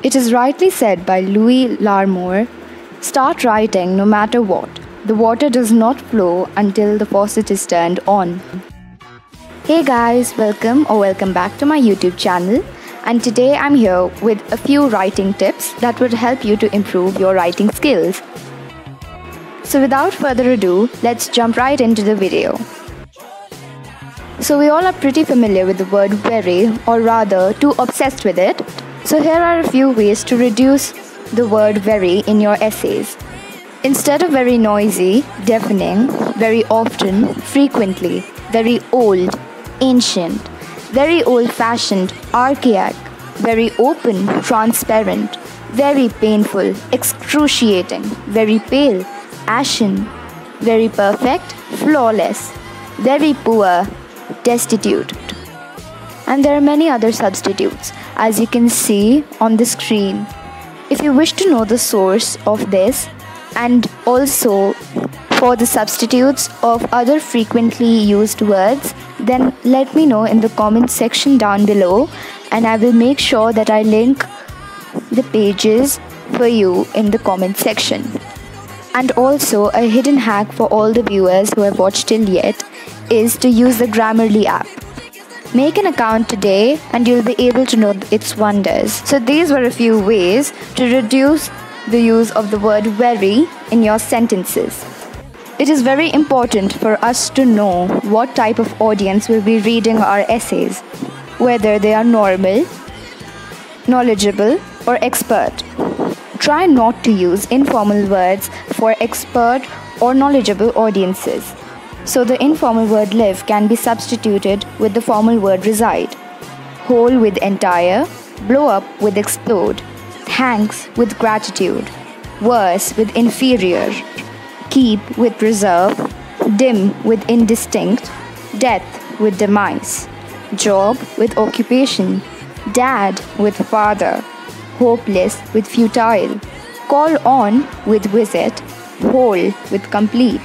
It is rightly said by Louis L'Amour, start writing no matter what. The water does not flow until the faucet is turned on. Hey guys, welcome back to my YouTube channel. And today I'm here with a few writing tips that would help you to improve your writing skills. So without further ado, let's jump right into the video. So we all are pretty familiar with the word very, or rather too obsessed with it. So here are a few ways to reduce the word very in your essays. Instead of very noisy, deafening, very often, frequently, very old, ancient, very old-fashioned, archaic, very open, transparent, very painful, excruciating, very pale, ashen, very perfect, flawless, very poor, destitute. And there are many other substitutes, as you can see on the screen. If you wish to know the source of this and also for the substitutes of other frequently used words, then let me know in the comment section down below, and I will make sure that I link the pages for you in the comment section. And also a hidden hack for all the viewers who have watched till yet is to use the Grammarly app. Make an account today and you'll be able to know its wonders. So these were a few ways to reduce the use of the word very in your sentences. It is very important for us to know what type of audience will be reading our essays, whether they are normal, knowledgeable, or expert. Try not to use informal words for expert or knowledgeable audiences. So the informal word live can be substituted with the formal word reside. Whole with entire, blow up with explode, thanks with gratitude, worse with inferior, keep with preserve, dim with indistinct, death with demise, job with occupation, dad with father, hopeless with futile, call on with visit, whole with complete,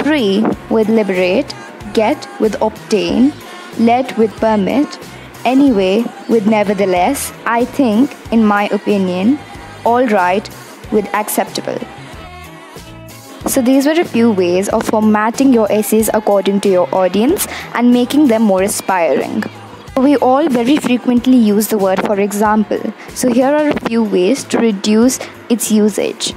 free with liberate, get with obtain, let with permit, anyway with nevertheless, I think, in my opinion, all right with acceptable. So these were a few ways of formatting your essays according to your audience and making them more inspiring. We all very frequently use the word for example. So here are a few ways to reduce its usage.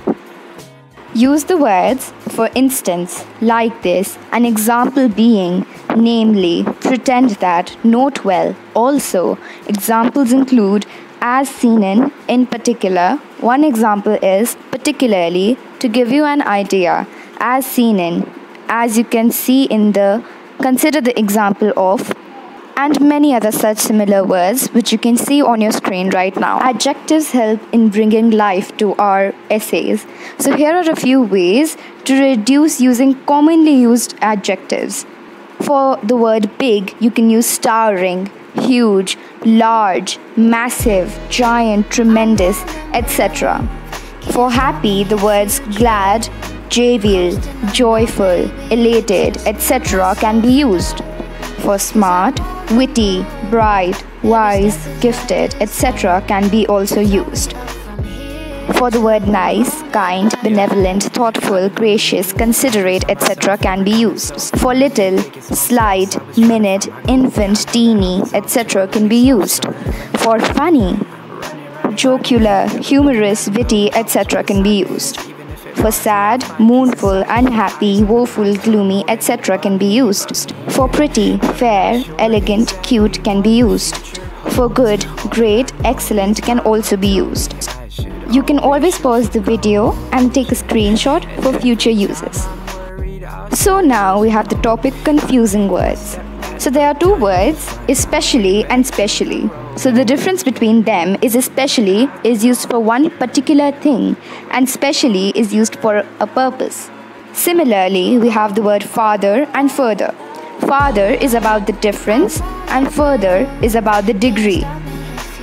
Use the words for instance, like this, an example being, namely, pretend that, note well. Also, examples include as seen in particular. One example is particularly, to give you an idea, as seen in, as you can see in the, consider the example of, and many other such similar words which you can see on your screen right now. Adjectives help in bringing life to our essays. So here are a few ways to reduce using commonly used adjectives. For the word big, you can use towering, huge, large, massive, giant, tremendous, etc. For happy, the words glad, jovial, joyful, elated, etc. can be used. For smart, witty, bright, wise, gifted, etc. can be also used. For the word nice, kind, benevolent, thoughtful, gracious, considerate, etc. can be used. For little, slight, minute, infant, teeny, etc. can be used. For funny, jocular, humorous, witty, etc. can be used. For sad, mournful, unhappy, woeful, gloomy, etc. can be used. For pretty, fair, elegant, cute can be used. For good, great, excellent can also be used. You can always pause the video and take a screenshot for future uses. So now we have the topic confusing words. So there are two words, especially and specially. So the difference between them is especially is used for one particular thing and specially is used for a purpose. Similarly, we have the word father and further. Father is about the difference and further is about the degree.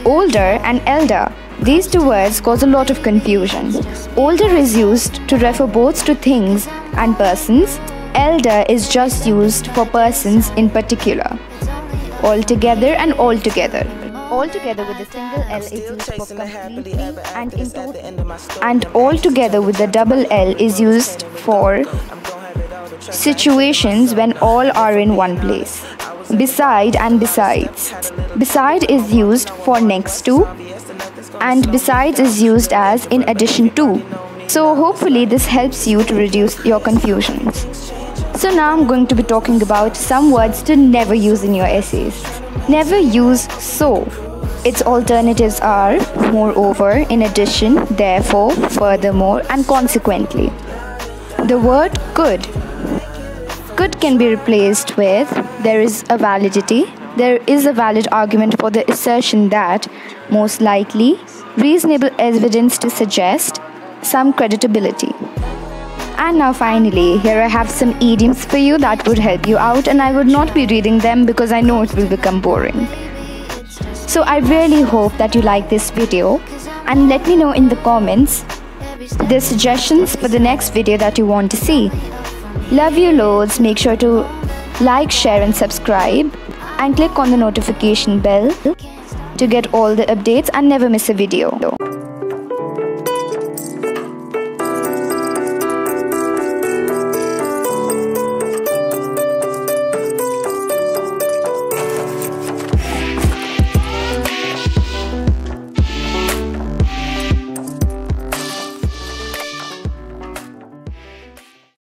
Older and elder. These two words cause a lot of confusion. Older is used to refer both to things and persons. Elder is just used for persons in particular. Altogether and altogether. Altogether with a single L is used for completely and in total. And altogether with the double L is used for situations when all are in one place. Beside and besides. Beside is used for next to, and besides is used as in addition to. So hopefully this helps you to reduce your confusions. So now I'm going to be talking about some words to never use in your essays. Never use so. Its alternatives are moreover, in addition, therefore, furthermore, and consequently. The word could. Could can be replaced with there is a validity. There is a valid argument for the assertion that most likely, reasonable evidence to suggest some creditability. And now finally, here I have some idioms for you that would help you out, and I would not be reading them because I know it will become boring. So I really hope that you like this video, and let me know in the comments the suggestions for the next video that you want to see. Love you loads. Make sure to like, share and subscribe, and click on the notification bell to get all the updates and never miss a video.